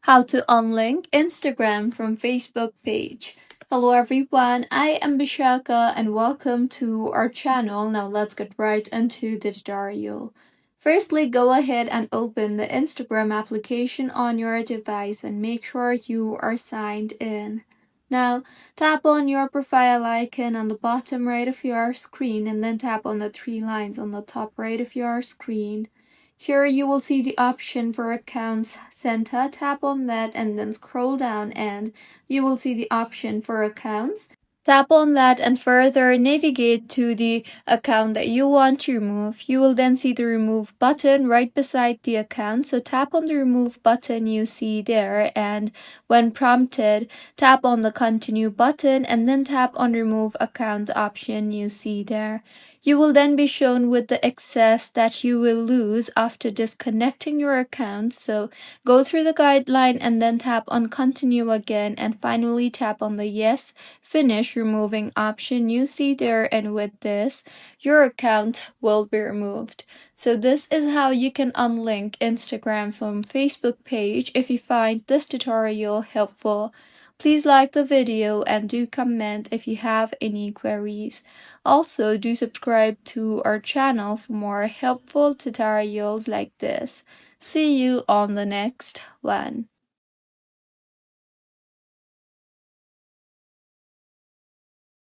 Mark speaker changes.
Speaker 1: How to unlink Instagram from Facebook page. Hello everyone, I am Bishaka and welcome to our channel. Now let's get right into the tutorial. Firstly, go ahead and open the Instagram application on your device and make sure you are signed in. Now, tap on your profile icon on the bottom right of your screen and then tap on the three lines on the top right of your screen. Here you will see the option for Accounts Center. Tap on that and then scroll down and you will see the option for Accounts. Tap on that and further navigate to the account that you want to remove. You will then see the remove button right beside the account. So tap on the remove button you see there, and when prompted, tap on the continue button and then tap on remove account option you see there. You will then be shown with the excess that you will lose after disconnecting your account. So go through the guideline and then tap on continue again and finally tap on the yes, finish removing option you see there, and with this, your account will be removed. So this is how you can unlink Instagram from Facebook page. If you find this tutorial helpful, please like the video and do comment if you have any queries. Also, do subscribe to our channel for more helpful tutorials like this. See you on the next one.